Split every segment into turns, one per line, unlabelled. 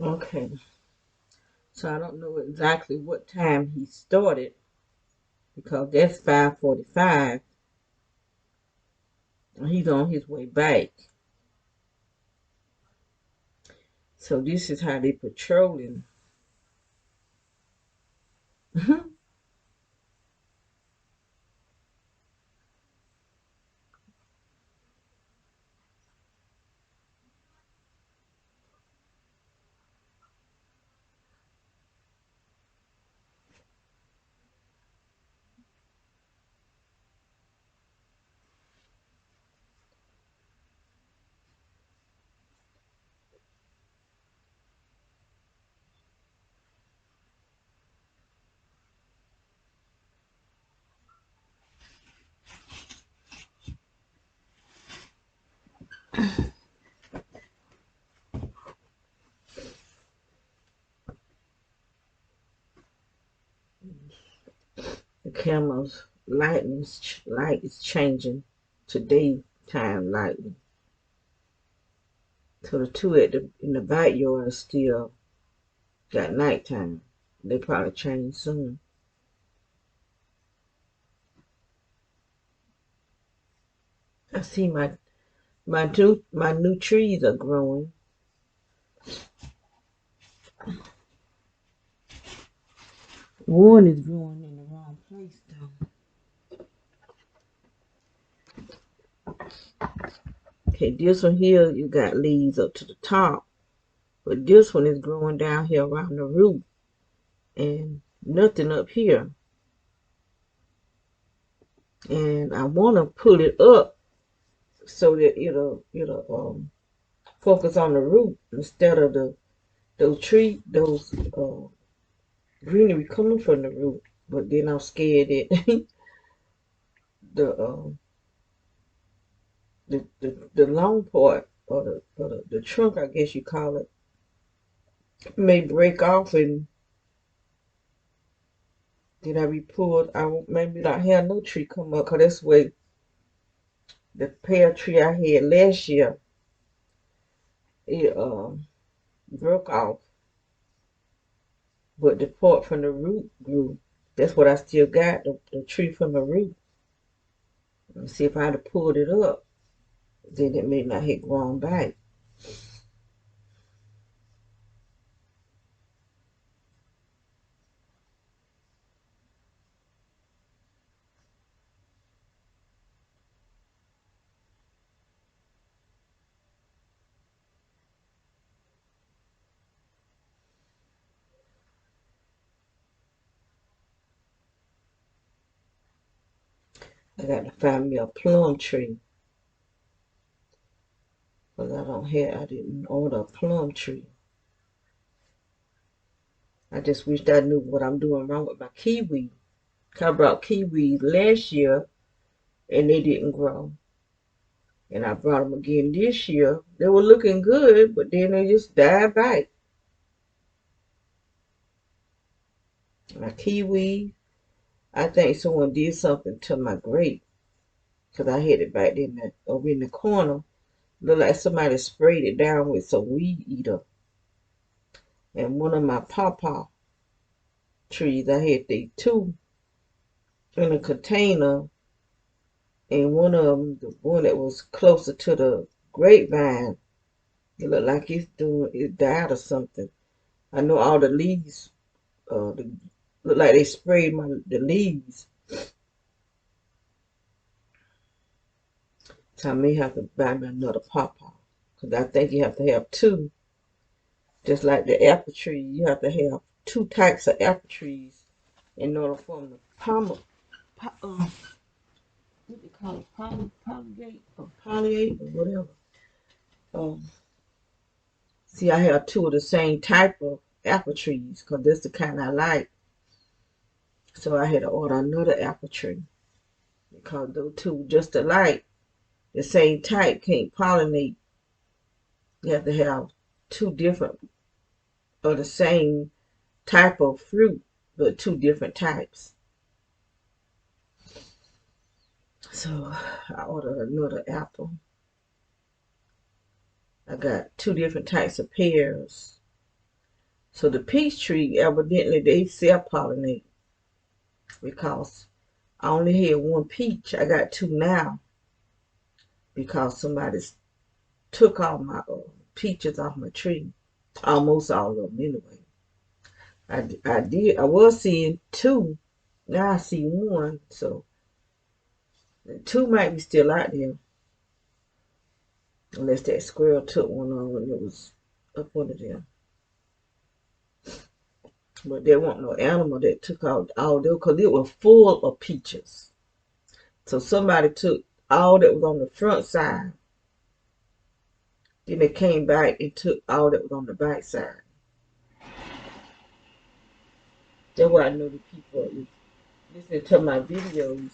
Okay, so I don't know exactly what time he started because that's 5:45 and he's on his way back. So this is how they patrolling. The camera's light is changing to daytime lightning. So the two in the backyard are still got nighttime. They probably change soon. I see my new trees are growing. One is growing in the wrong place though. Okay, this one here you got leaves up to the top, but this one is growing down here around the root and nothing up here. And I want to pull it up so that it'll focus on the root instead of those greenery coming from the root. But then I'm scared that the the long part or the trunk, I guess you call it, may break off and then I be pulled. I won't, maybe not have no tree come up because that's the way the pear tree I had last year it broke off, but the part from the root grew. That's what I still got, the tree from the root. Let's see if I had to pulled it up, then it may not have grown back. I got to find me a plum tree because I didn't order a plum tree. I just wished I knew what I'm doing wrong with my kiwi. I brought kiwis last year and they didn't grow. And I brought them again this year. They were looking good, but then they just died back. My kiwi, I think someone did something to my grape because I had it back over in the corner. Looked like somebody sprayed it down with some weed eater. And one of my pawpaw trees, I had the two in a container, and one of them, the one that was closer to the grapevine, it looked like it died or something. I know all the leaves, look like they sprayed the leaves. So I may have to buy me another pawpaw. Because I think you have to have two. Just like the apple tree, you have to have two types of apple trees in order for them to what they call it, polygate or polyate or whatever. Um, see, I have two of the same type of apple trees because that's the kind I like. So I had to order another apple tree because those two just alike, the same type, can't pollinate. You have to have two different of the same type of fruit, but two different types. So I ordered another apple. I got two different types of pears. So the peach tree, evidently they self-pollinate because I only had one peach. I got two now because somebody took all my peaches off my tree. Almost all of them anyway. I did. I was seeing two. Now I see one. So two might be still out there. Unless that squirrel took one on when it was up under there. But there wasn't no animal that took out all them because it was full of peaches. So somebody took all that was on the front side. Then they came back and took all that was on the back side. That's why I know the people is listening to my videos.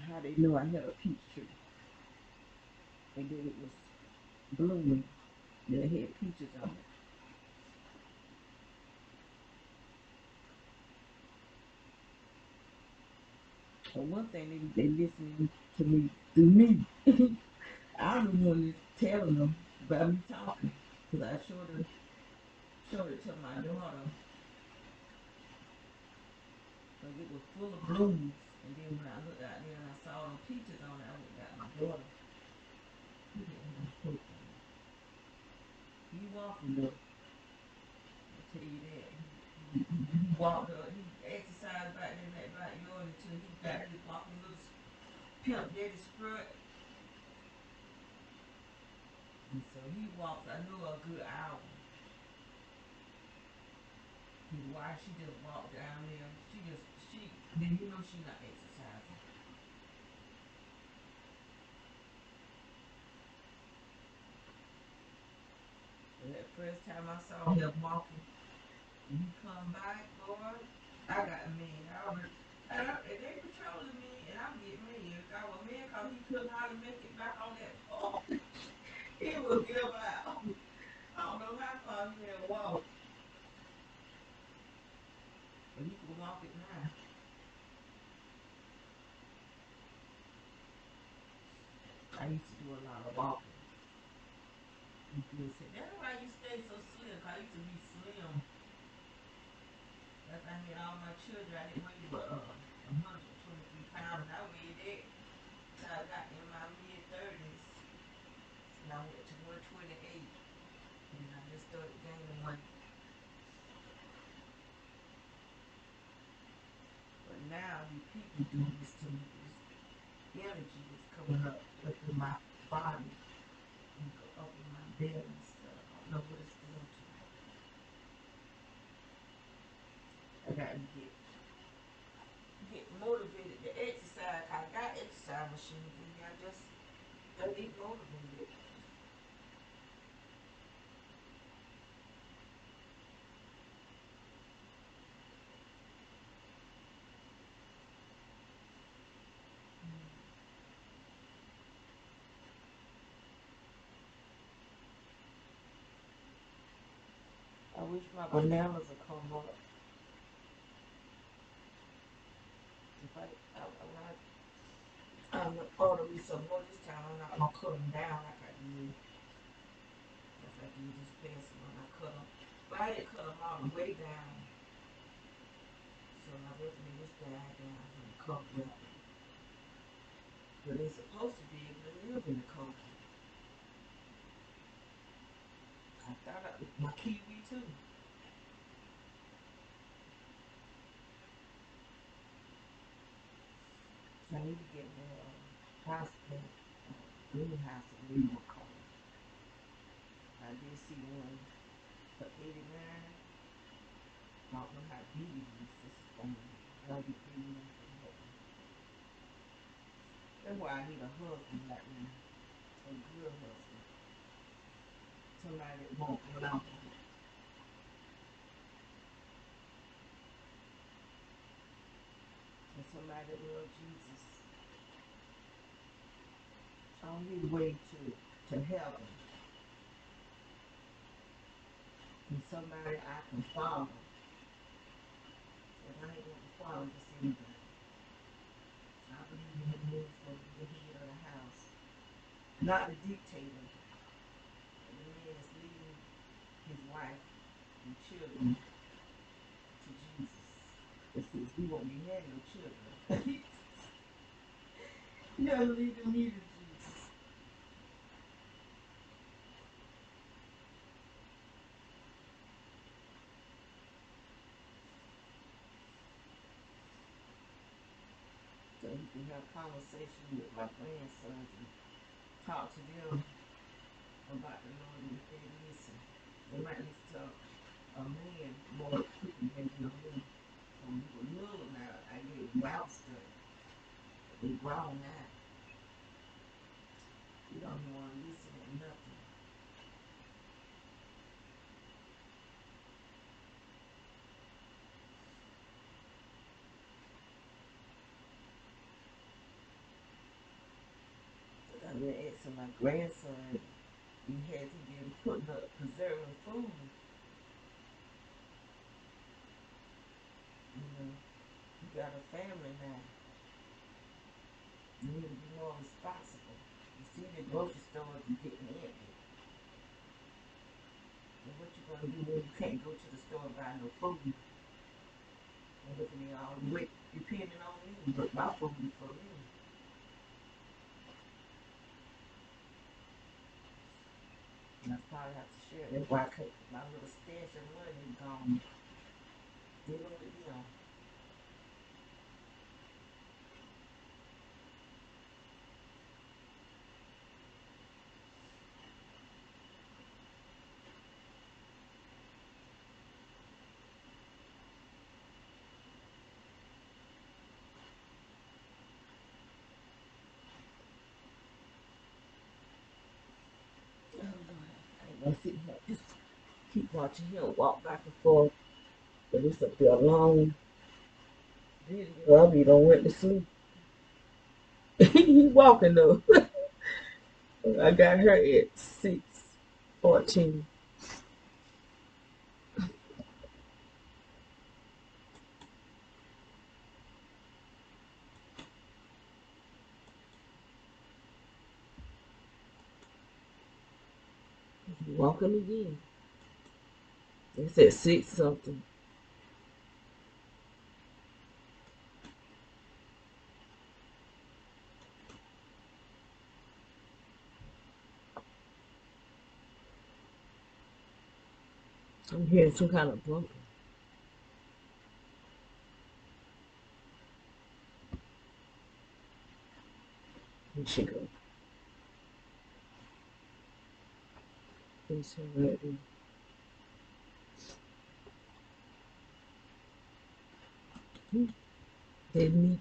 How they know I had a peach tree. And then it was blooming. And it had peaches on it. But one thing they listening to me through me. I'm the one that's telling them about me talking. Because I showed it to my daughter. Because it was full of blooms. And then when I looked out there and I saw them peaches on it, I went and got my daughter. He didn't have hope on it. He walking though. I tell you that. He walked up. He exercised back in that backyard until he got his walking little pimp daddy strut. And so he walked, I know, a good hour. His wife, she just walked down there. Then you know she not exercising. And that first time I saw him walking, and he come back, boy, I got mad. And they patrolling me, and I'm getting mad. I was mad because he couldn't hardly make it back on that pole. He would give out. I don't know how far he had walked, but he can walk it now. I used to do a lot of walking. He said, that's why you stay so slim, because I used to be slim. After I had all my children, I didn't weigh but 123 pounds, and I weighed that till I got in my mid-30s, and I went to 128, and I just started gaining weight. But now these people doing this to me, this energy is coming up in my body, and up in my belly and stuff. I don't know what it's doing to me. I got to get motivated to exercise. I got exercise machines, and I just don't get motivated. I wish my bananas would come up. If I'm gonna order me some more this time, I'm not gonna cut them down like I did. Like I did this past one, I cut them. But I didn't cut them all the way down. So I reckon this down from the cold weather. But they're supposed to be able to live in the cold. I thought my kiwi too. So I need to get the house plant, greenhouse, or whatever you want to call it. I did see one for 89. I don't know how big it is. This is only 89 for that one. That's why I need a husband right now. A good husband. Somebody that won't allow me. And somebody that loves Jesus on his way to heaven. And somebody I can follow. And I ain't want to follow just anybody. I believe in him moving from the head of the house. not the dictator. The man is leading his wife and children to Jesus. It says we won't be having no children. You gotta lead them to Jesus. So you can have conversation with my grandsons and talk to them about the Lord and if they listen. They might listen to a man more quickly than they know me. When we were little now, I gave them Bible study. But they grown now. You don't even want to listen to nothing. I've been asking my grandson, has he been putting up preserving food? You know, he got a family now. You need to be more responsible. You see the grocery stores are getting empty. And what you gonna do when you can't go to the store and buy no food? And look at me all the way depending on me, but my food is for me. And I probably have to share. That's why my little stash of money is gone. Dealing with them. Oh Lord, I ain't gonna sit here. Just keep watching him walk back and forth. But this will be a long video. I'll be done went to sleep. He walking though. I got her at 6:14. He walking again. It's at 6 something. I'm hearing some kind of bumping. Here she go. It's right there. Didn't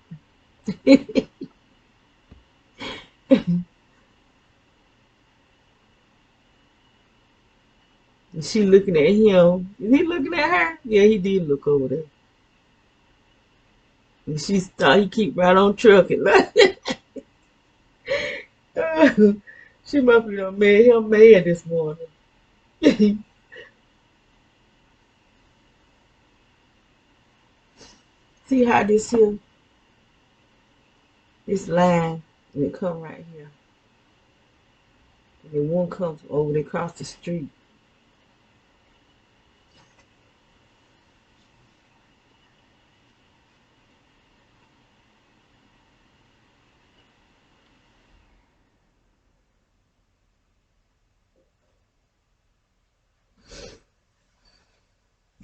he? She looking at him. Is he looking at her? Yeah, he did look over there. And she thought he keep right on trucking. She must be done made him mad this morning. See how this line, and it come right here. And then one comes over across the street.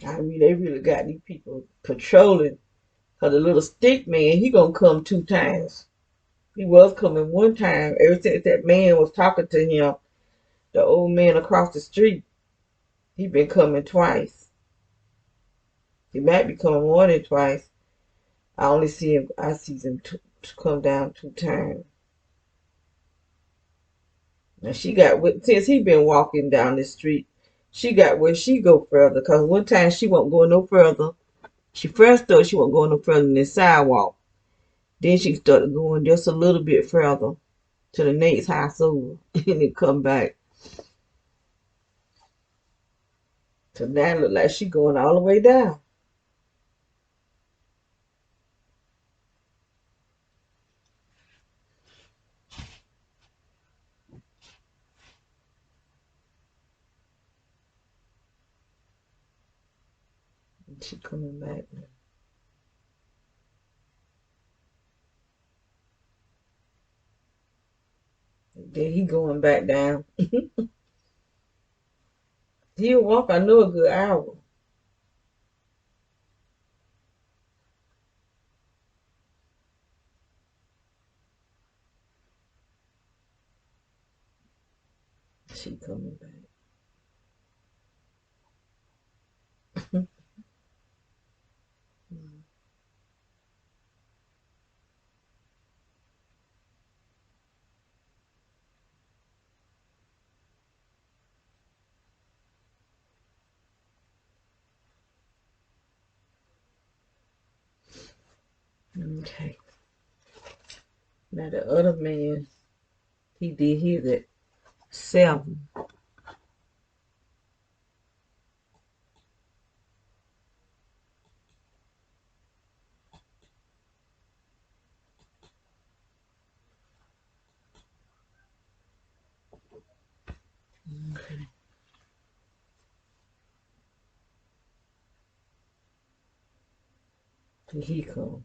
I mean, they really got these people patrolling. Cause the little stick man, he gonna come 2 times. He was coming one time. Ever since that man was talking to him, the old man across the street, he been coming twice. He might be coming more than twice. I only see him. I see him to come down 2 times. Now she got since he been walking down the street. She got where she go further. Cause one time she won't go no further. She first thought she won't go no further than the sidewalk. Then she started going just a little bit further to the next house over, and then come back. So now it look like she going all the way down. She coming back. Then he going back down. He'll walk, I know, a good hour. She coming back. Okay. Now the other man, he did his at 7. Okay. Here he come.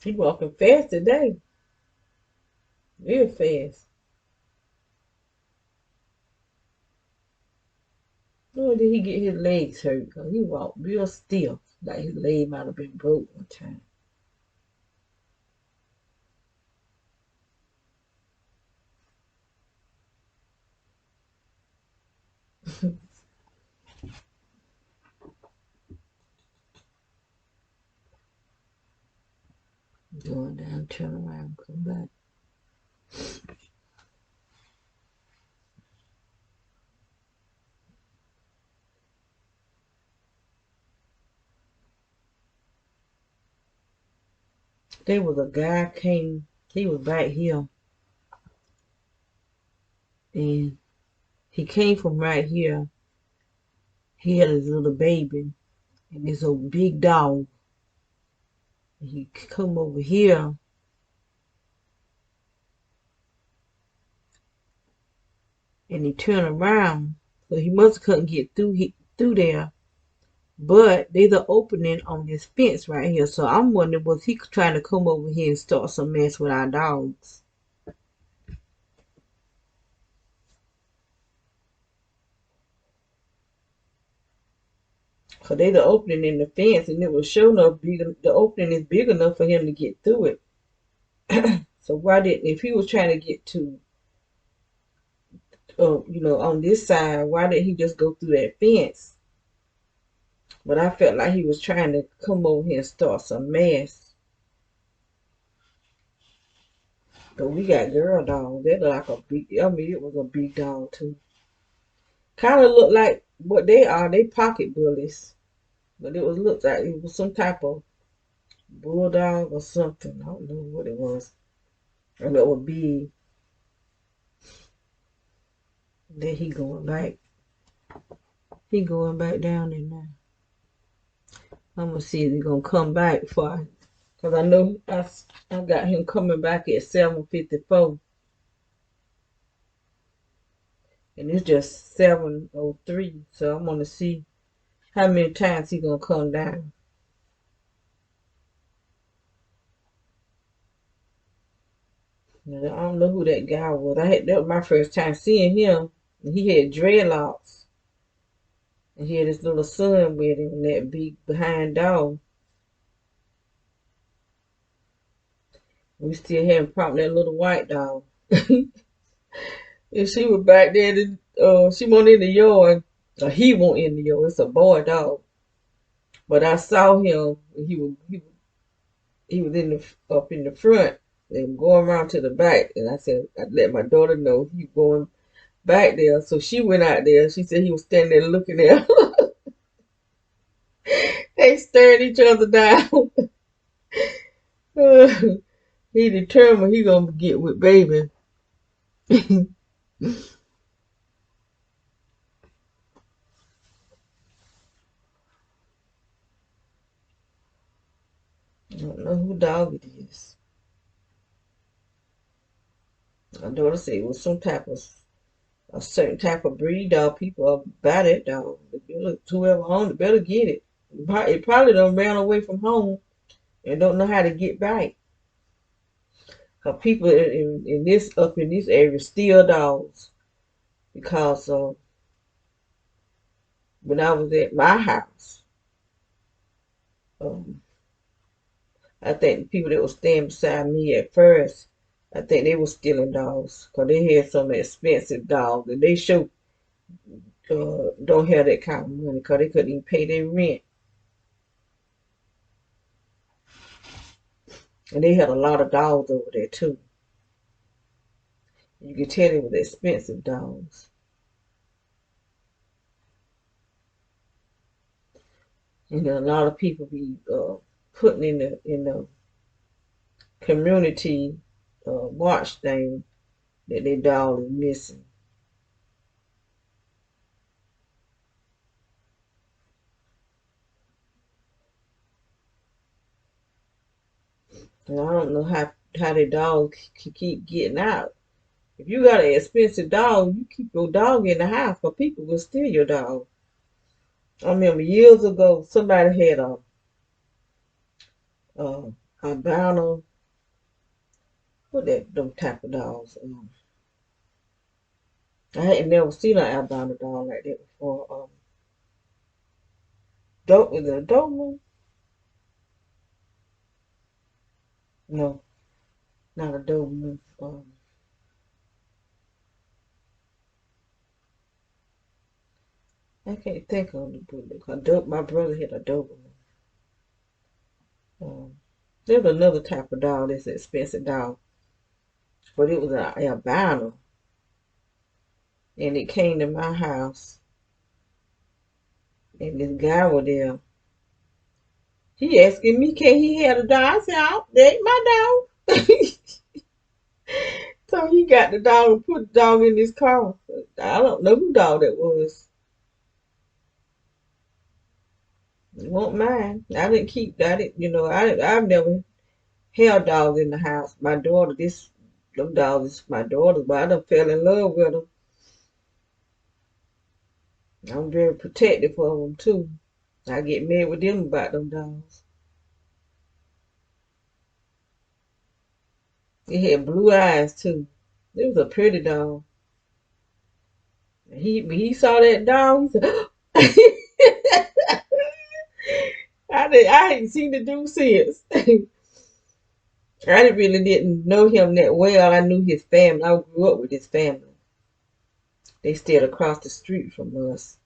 He walking fast today. Real fast. Oh, did he get his legs hurt? Cause he walked real stiff. Like his leg might have been broke one time. Going down, turn around, come back. There was a guy came, he was back here, and he came from right here. He had his little baby, and this old big dog. And he come over here, and he turned around. So he must couldn't get through there. But there's an opening on this fence right here. So I'm wondering, was he trying to come over here and start some mess with our dogs? Cause there's an opening in the fence, and it was sure enough big. The opening is big enough for him to get through it. So why didn't, if he was trying to get to, on this side, why didn't he just go through that fence? But I felt like he was trying to come over here and start some mess. But we got girl dogs. They look like a big, I mean, it was a big dog too. Kind of looked like what they are. They pocket bullies. But it was looked like it was some type of bulldog or something. I don't know what it was. And it would be. Then he going back. He going back down in there. I'm gonna see if he gonna come back for, cause I know I got him coming back at 7:54, and it's just 7:03. So I'm gonna see how many times he gonna come down. Now, I don't know who that guy was. That was my first time seeing him. And he had dreadlocks, and he had his little son with him, and that big behind dog. We still having problem with that little white dog. And she was back there. She went in the yard. Or he went in the yard. It's a boy dog. But I saw him. He was in the up in the front and going around to the back. And I said I let my daughter know he going back there. So she went out there. She said he was standing there looking at her. They stared each other down. He determined he gonna get with baby. I don't know who dog it is. My daughter said it was some type of a certain type of breed dog. People buy that dog. Whoever owned it better get it. It probably done ran away from home and don't know how to get back. Cause people in this up in this area steal dogs because when I was at my house, um, I think the people that was staying beside me at first, I think they was stealing dogs because they had some expensive dogs and they sure don't have that kind of money because they couldn't even pay their rent. And they had a lot of dogs over there too. You could tell they were expensive dogs. And a lot of people be putting in the community watch thing that their dog is missing. And I don't know how their dog can keep getting out. If you got an expensive dog, you keep your dog in the house, but people will steal your dog. I remember years ago, somebody had a albino, what that them type of dogs. I had never seen an albino dog like that before. Was it a Doberman? No, not a Doberman. I can't think of the bullet. My brother had a Doberman. Um, there's another type of dog that's an expensive dog, but it was an albino, and it came to my house, and this guy was there. He asking me, can he have a dog? I said, oh, that ain't my dog. So he got the dog and put the dog in his car. I don't know who dog that was. It wasn't mine. I didn't keep that. I've never held dogs in the house. My daughter, them dogs is my daughter's, but I done fell in love with them. I'm very protective of them too. I get mad with them about them dogs. He had blue eyes too. It was a pretty dog. He saw that dog. He said, I ain't seen the dude since. I really didn't know him that well. I knew his family. I grew up with his family. They stayed across the street from us.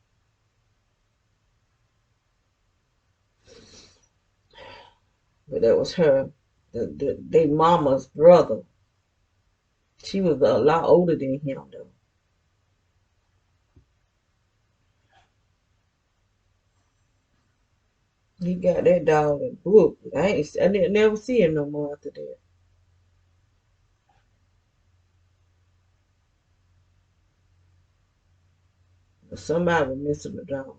But that was her, they mama's brother. She was a lot older than him though. He got that dog and book. I didn't never see him no more after that. But somebody was missing the dog.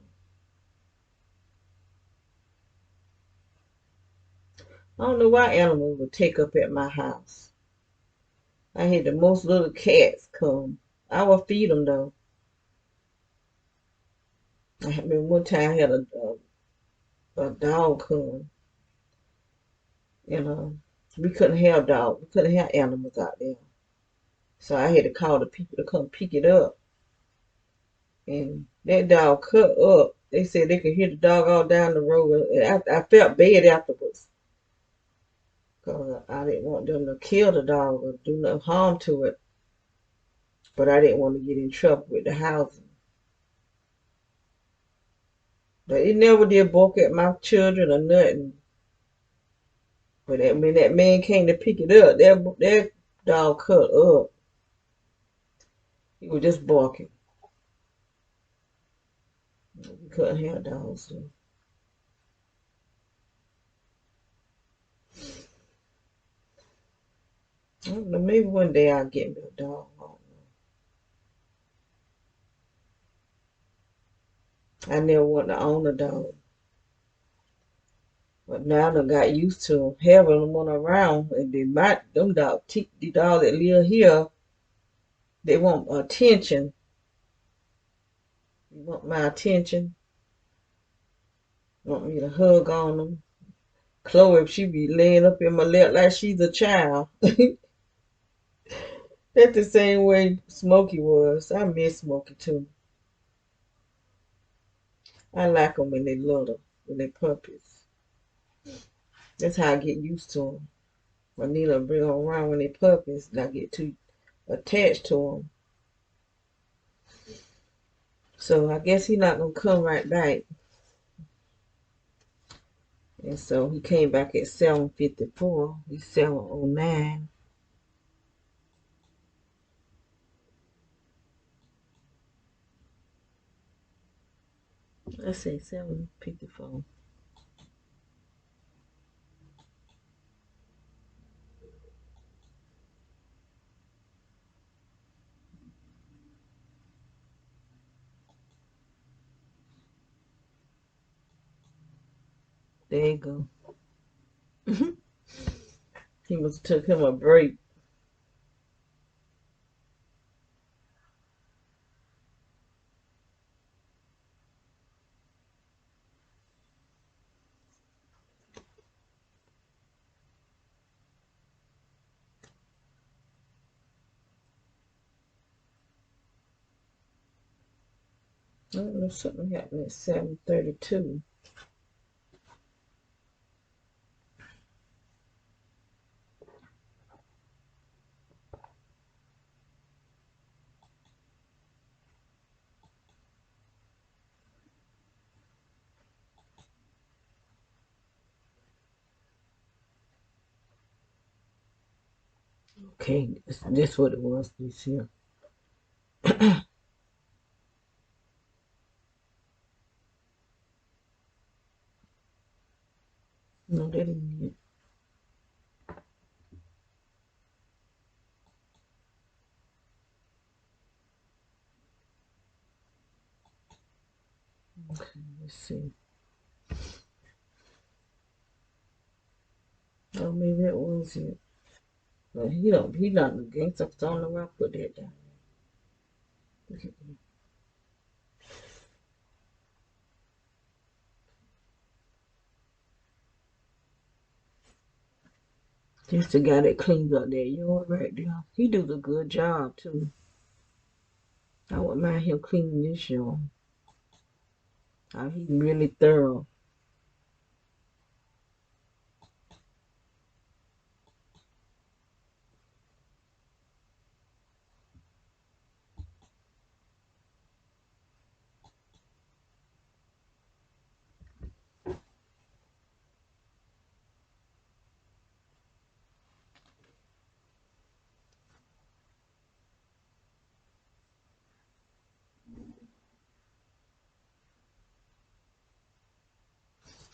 I don't know why animals would take up at my house. I had the most little cats come. I would feed them though. I remember one time I had a dog come. You know, we couldn't have dogs. We couldn't have animals out there. So I had to call the people to come pick it up. And that dog cut up. They said they could hear the dog all down the road. And I felt bad afterwards. Because I didn't want them to kill the dog or do no harm to it. But I didn't want to get in trouble with the housing. But it never did bark at my children or nothing. But when that man came to pick it up, that dog cut up. He was just barking. We couldn't have dogs. So. I don't know, maybe one day I'll get me a dog. I never want to own a dog. But now I done got used to having them on around, and then them the dog that live here, they want attention. You want my attention. Want me to hug on them. Chloe, she be laying up in my lap like she's a child. That's the same way Smokey was. I miss Smokey too. I like them when they little, when they puppies. That's how I get used to them. I need to bring them around when they puppies, and I get too attached to them. So I guess he not gonna come right back. And so he came back at 7:54. He's 7:09. Let's say 7:54. There you go. He must have took him a break. I don't know, something happened at 7:32. Okay, this what it was this year. No, that didn't it. Okay, let's see. Oh, maybe that was it. But he not the gangster. So I don't know where I put that down. Look at that. This the guy that cleans up that yard right there. He does a good job too. I wouldn't mind him cleaning this yard. He's really thorough.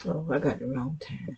Oh, I got the wrong time.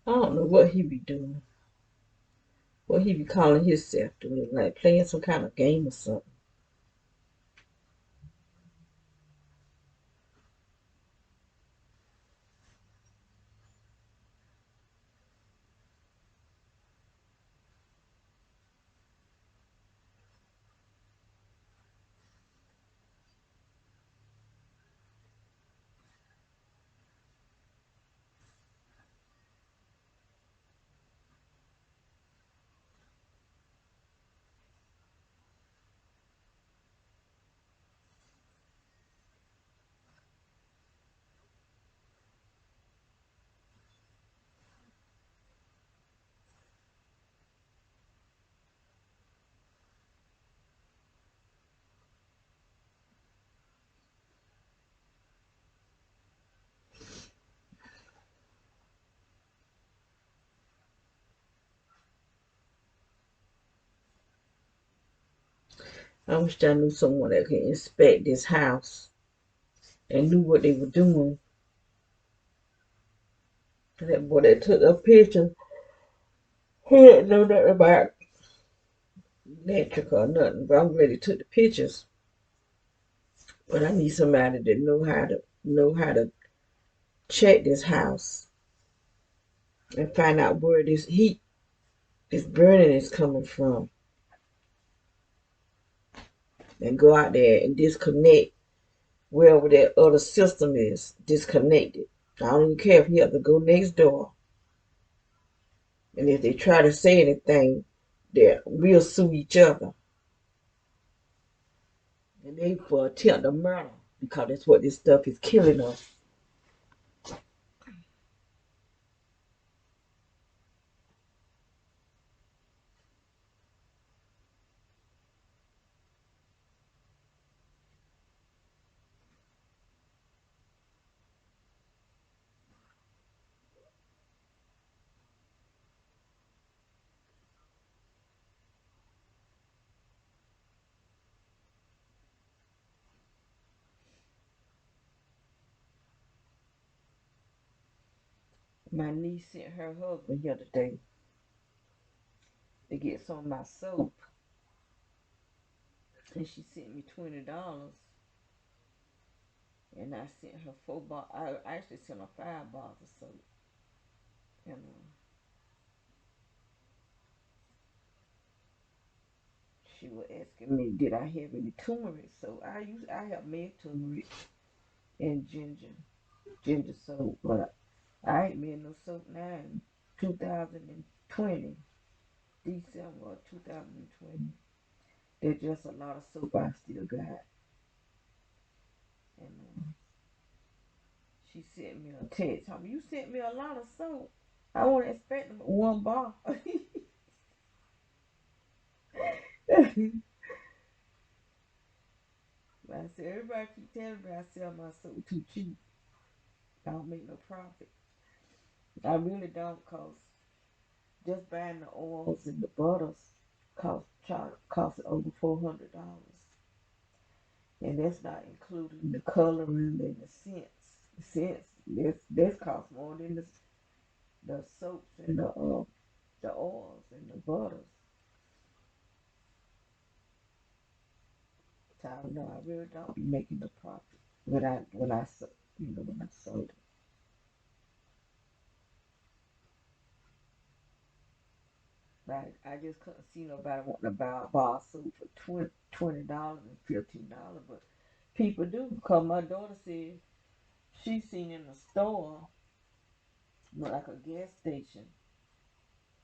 I don't know what he be doing. What he be calling himself doing, like playing some kind of game or something. I wish I knew someone that could inspect this house and knew what they were doing. That boy that took the picture, he didn't know nothing about electric or nothing. But I'm glad he took the pictures. But I need somebody that know how to check this house and find out where this heat, this burning is coming from, and go out there and disconnect wherever that other system is disconnected. I don't even care if you have to go next door. And if they try to say anything, we'll sue each other. And they for attempt to murder because that's what this stuff is killing us. My niece sent her husband here today to get some of my soap, and she sent me $20, and I sent her 4 bottles. I actually sent her 5 bottles of soap, and she was asking me, did I have any turmeric soap? I have made turmeric and ginger soap, but I ain't made no soap now in 2020, December 2020. There's just a lot of soap I still got. And she sent me a text. You sent me a lot of soap. I wasn't expecting one bar. I said, everybody keep telling me I sell my soap too cheap. I don't make no profit. I really don't, cause just buying the oils and the butters cost over $400, and that's not including the coloring and the scents. The scents this cost more than the soaps and the oils and the butters. So I don't know. I really don't be making the profit when I sold it. But I just couldn't see nobody wanting to buy a bar of soap for $20 and $15. But people do, because my daughter said she seen in the store, like a gas station,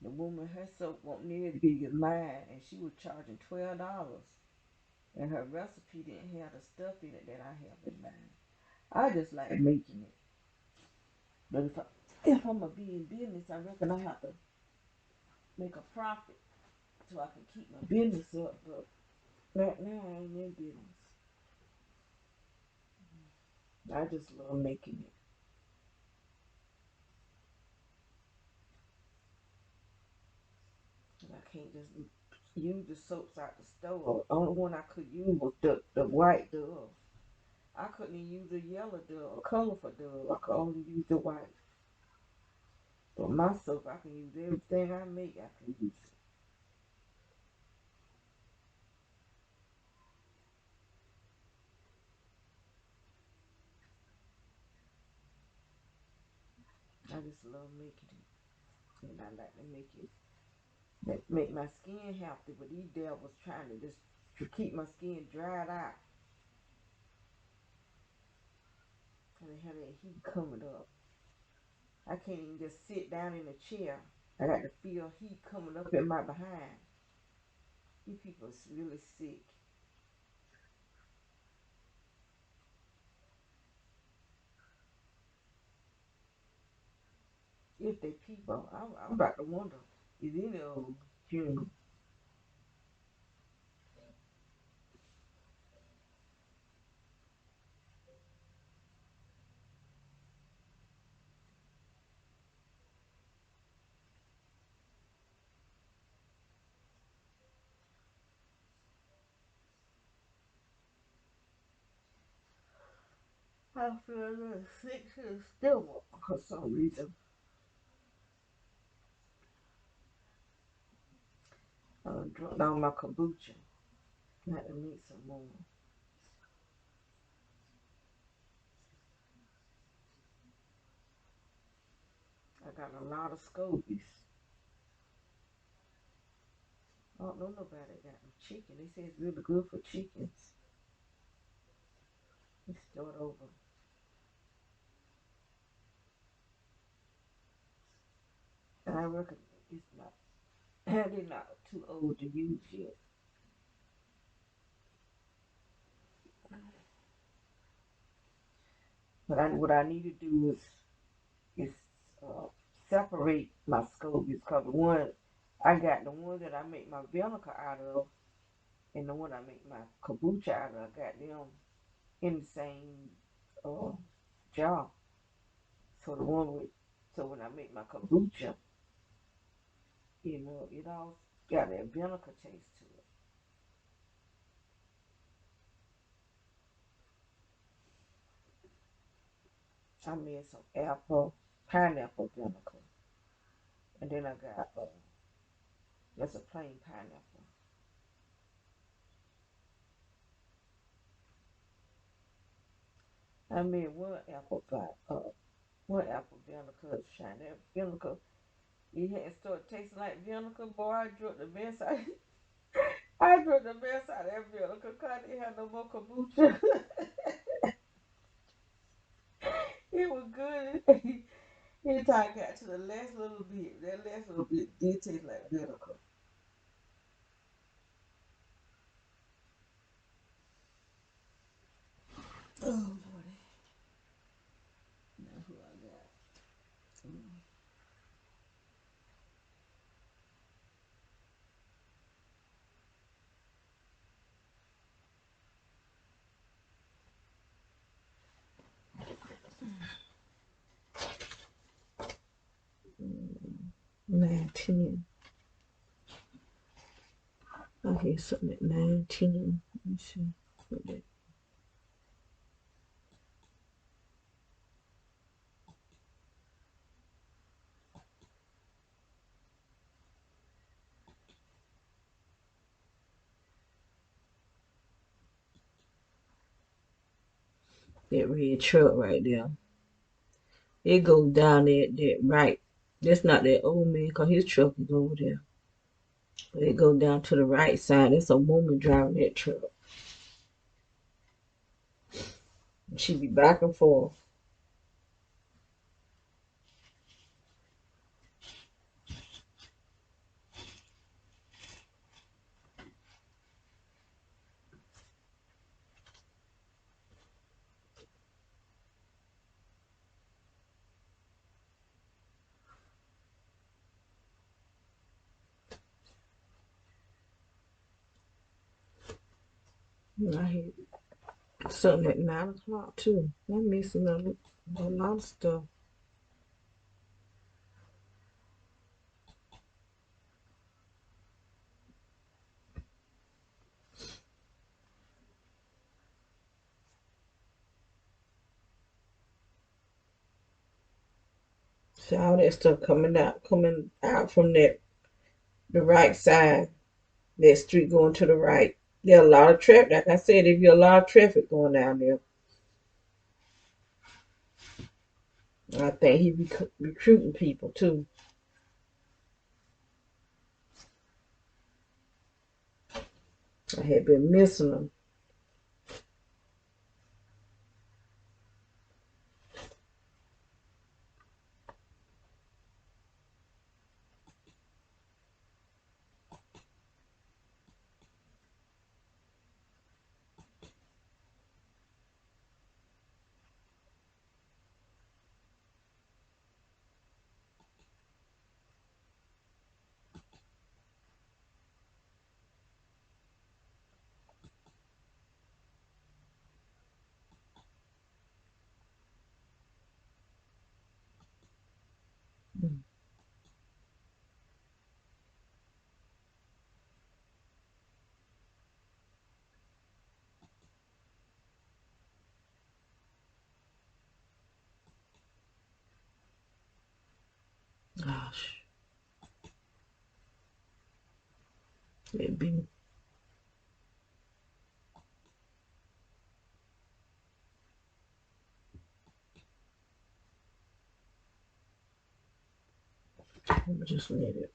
the woman, her soap wasn't near as big as mine, and she was charging $12, and her recipe didn't have the stuff in it that I have in mine. I just like making it, but if I'm gonna be in business, I reckon I have to make a profit so I can keep my business up. But right now, I ain't in business. I just love making it. And I can't just use the soaps out the store. The only one I could use was the white Dove. I couldn't even use the yellow Dove or colorful Dove. I could only use the white. But my soap, I can use everything I make. I can use it. I just love making it. And I like to make it that make my skin healthy. But these devils trying to keep my skin dried out. And they have that heat coming up. I can't even just sit down in a chair. I got to feel heat coming up in my behind. You people is really sick. If they people, I'm about to wonder, is any of them human? I feel a little sick to the stomach for some reason. I drunk down my kombucha. I had to need some more. I got a lot of scobies. I don't know nobody that got no chicken. They say it's really good for chickens. Let's start over. And I reckon it's not, they're not too old to use yet. But what I need to do is uh, separate my scobies because I got the one that I make my vinegar out of and the one I make my kombucha out of. I got them in the same uh, jar. So the one with so when I make my kombucha, it all got that vinegar taste to it. I made some pineapple vinegar, and then I got just a plain pineapple. I made one apple vinegar shine. That vinegar, it had started tasting like vinegar. Boy, I drunk the mess out. I drunk the mess out of that vinegar because I didn't have no more kombucha. It was good. Anytime I got to the last little bit, that last little bit did taste like vinegar. Oh, Lordy. Now who I got? Mm, 19. I hear something at 19. Let me see. What that- That red truck right there. It goes down that right. That's not that old man because his truck is over there. But it goes down to the right side. That's a woman driving that truck. She be back and forth. I hear something at 9 o'clock too. I'm missing a lot of stuff. See all that stuff coming out from the right side. That street going to the right. There are a lot of traffic. Like I said, there'd be a lot of traffic going down there. I think he recruiting people too. I had been missing them. gosh. It'd be just let it.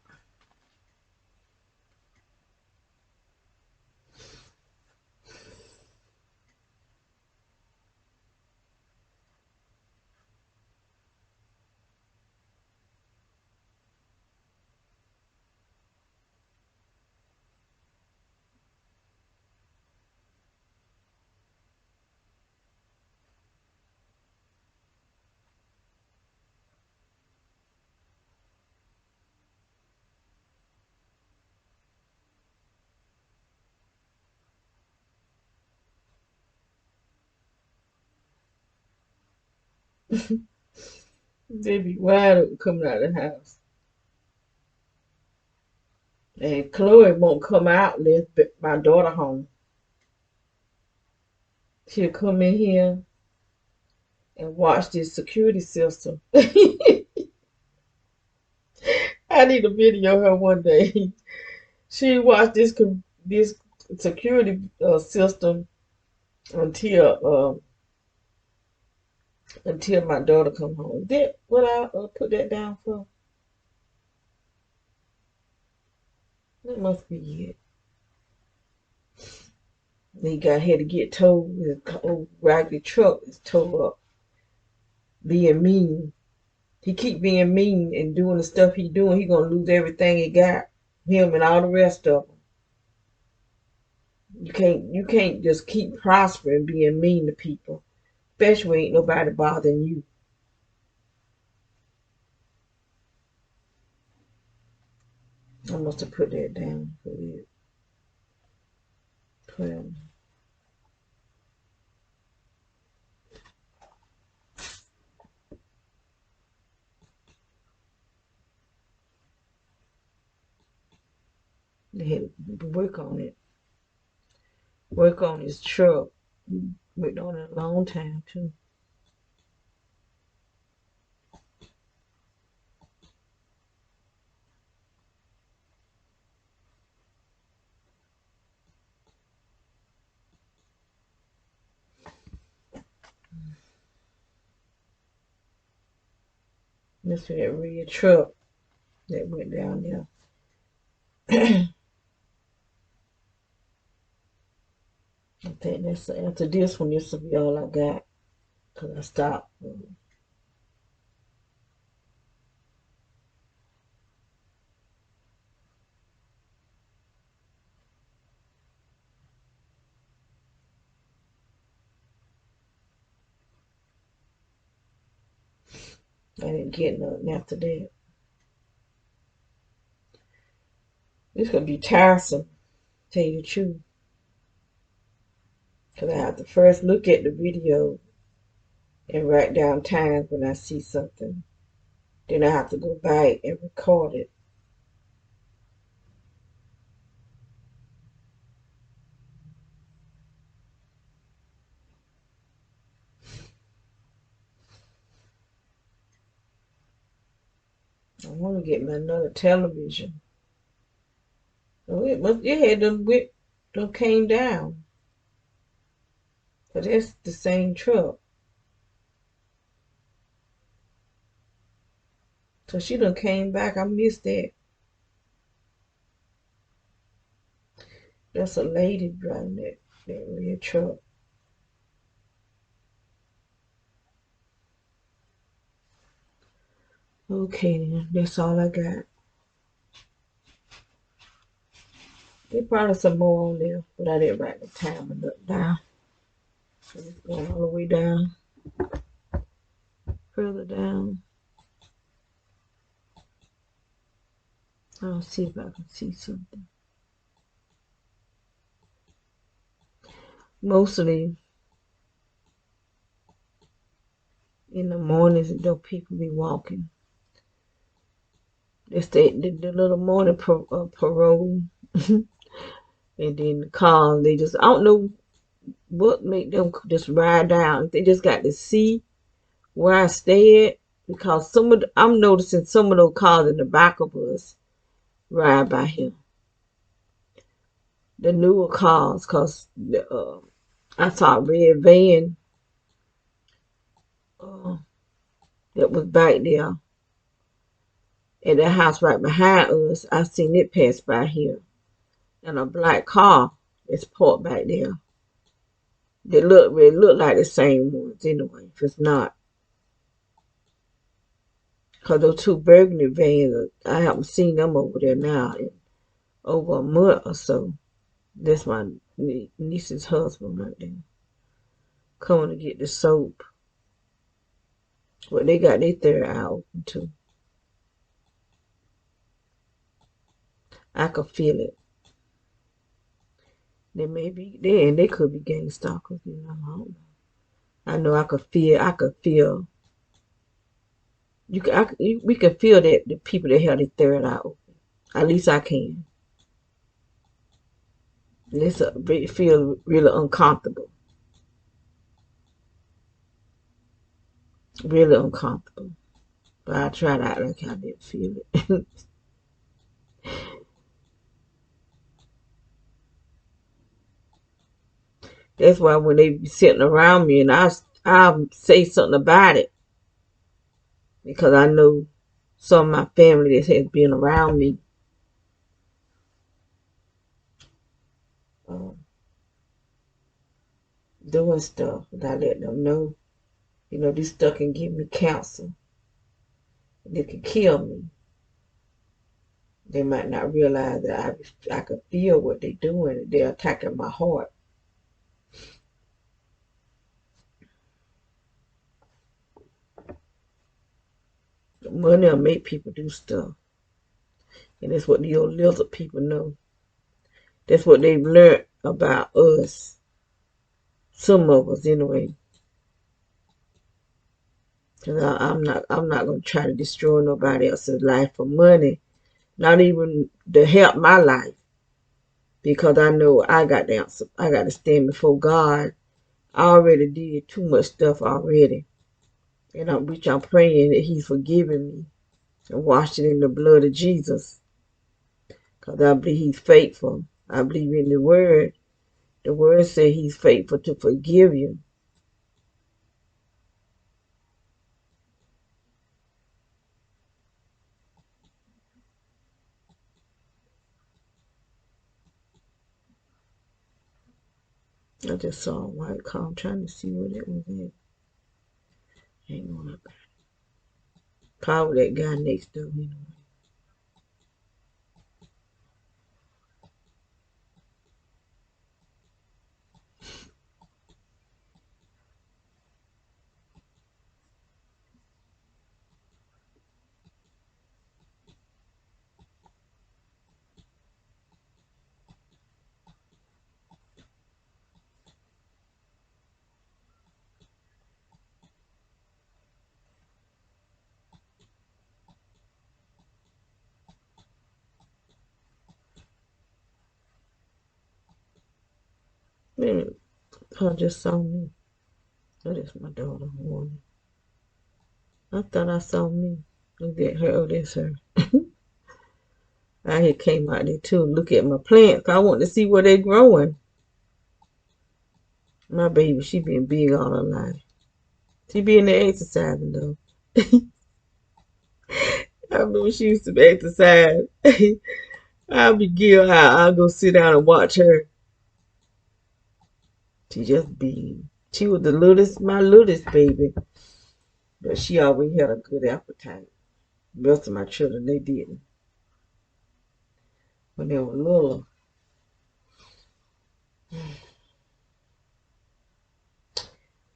They be wide open coming out of the house. And Chloe won't come out unless my daughter home. She'll come in here and watch this security system. I need to video her one day. She watched this security system until until my daughter come home. Did what I put that down for? That must be it. He got here to get towed. His old raggedy truck is towed up. Being mean. He keep being mean and doing the stuff he doing. He gonna lose everything he got. Him and all the rest of them. You can't just keep prospering being mean to people. Especially when ain't nobody bothering you. I must have put that down for it. 12. They had to work on it. Work on his truck. He worked on it a long time too. This was that red truck that went down there. I think that's after this one. This will be all I got because I stopped. I didn't get nothing after that. This gonna be tiresome, tell you the truth, because I have to first look at the video and write down times when I see something. Then I have to go back and record it. I want to get me another television. Oh, it had them came down. But that's the same truck. So she done came back. I missed that. That's a lady driving that red truck. Okay then, that's all I got. There's probably some more on there, but I didn't write the time and look down. So it's going all the way down, further down. I'll see if I can see something. Mostly in the mornings, though, people be walking. It's the little morning parole. And then the cars, they just, I don't know what make them just ride down. They just got to see where I stay at because I'm noticing some of those cars in the back of us ride by here. The newer cars, cause I saw a red van uh, that was back there at the house right behind us. I seen it pass by here, and a black car is parked back there. They look like the same ones anyway. If it's not, cause those two burgundy vans, I haven't seen them over there now in over a month or so. That's my niece's husband right there, coming to get the soap. But they got their third eye open too. I could feel it. They may be there, and they could be gang stalkers. You know, I don't know. I know I could feel. I could feel. We can feel that the people that have their third eye open. At least I can. And it feel really uncomfortable. Really uncomfortable. But I try to act like I didn't feel it. That's why when they be sitting around me and I say something about it, because I know some of my family that has been around me. Um, Doing stuff, and I let them know, this stuff can give me cancer. It can kill me. They might not realize that I can feel what they're doing. They're attacking my heart. Money will make people do stuff. And that's what the old lizard people know. That's what they've learned about us. Some of us anyway. Because I'm not going to try to destroy nobody else's life for money. Not even to help my life. Because I know I got the answer. I got to stand before God. I already did too much stuff already. And I'm praying that He's forgiving me and washed it in the blood of Jesus. Because I believe He's faithful. I believe in the Word. The Word says He's faithful to forgive you. I just saw a white car. I'm trying to see where that was at. Hang on. Probably that guy next door anyway. Man, I just saw me. That is my daughter. Morning. I thought I saw me. Look at her. Oh, that's her. I had came out there too. Look at my plants. I want to see where they're growing. My baby, she been big all her life. She be in there exercising though. I remember she used to exercise. I'll be geared out. I'll go sit down and watch her. She just be. She was the littlest, my littlest baby. But she always had a good appetite. Most of my children, they didn't. When they were little.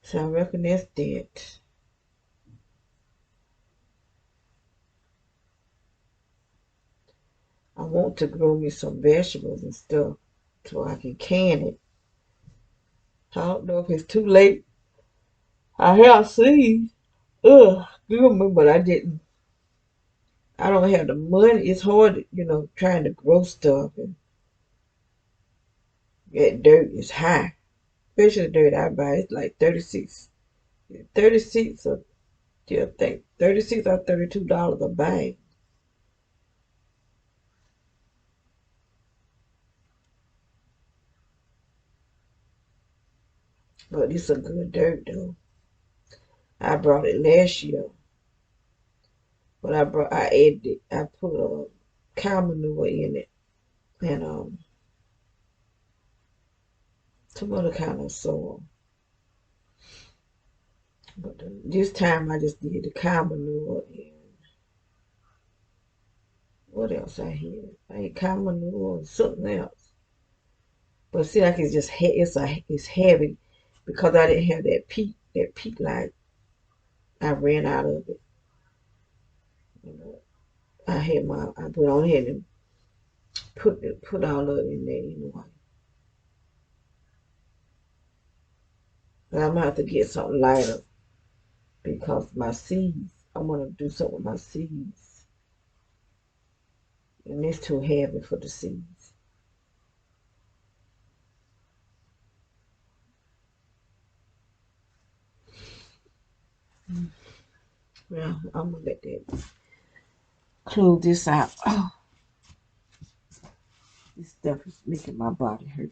So I reckon that's that. I want to grow me some vegetables and stuff so I can it. I don't know if it's too late. I have seeds. Ugh, good me, but I didn't. I don't have the money. It's hard, trying to grow stuff, and that dirt is high. Especially the dirt I buy. It's like 36 or still think $36 or $32 a bag. But it's a good dirt though. I brought it last year, but I added it. I put cow manure in it and some other kind of soil. But this time I just did the cow manure and what else I had? I had cow manure and something else. But see, like it's just it's heavy because I didn't have that peak light. I ran out of it. You know, I went on ahead and put all of it in there anyway. But I'm gonna have to get something lighter because my seeds. I want to do something with my seeds, and it's too heavy for the seeds. Well, I'm gonna let that close this out. Oh, this stuff is making my body hurt.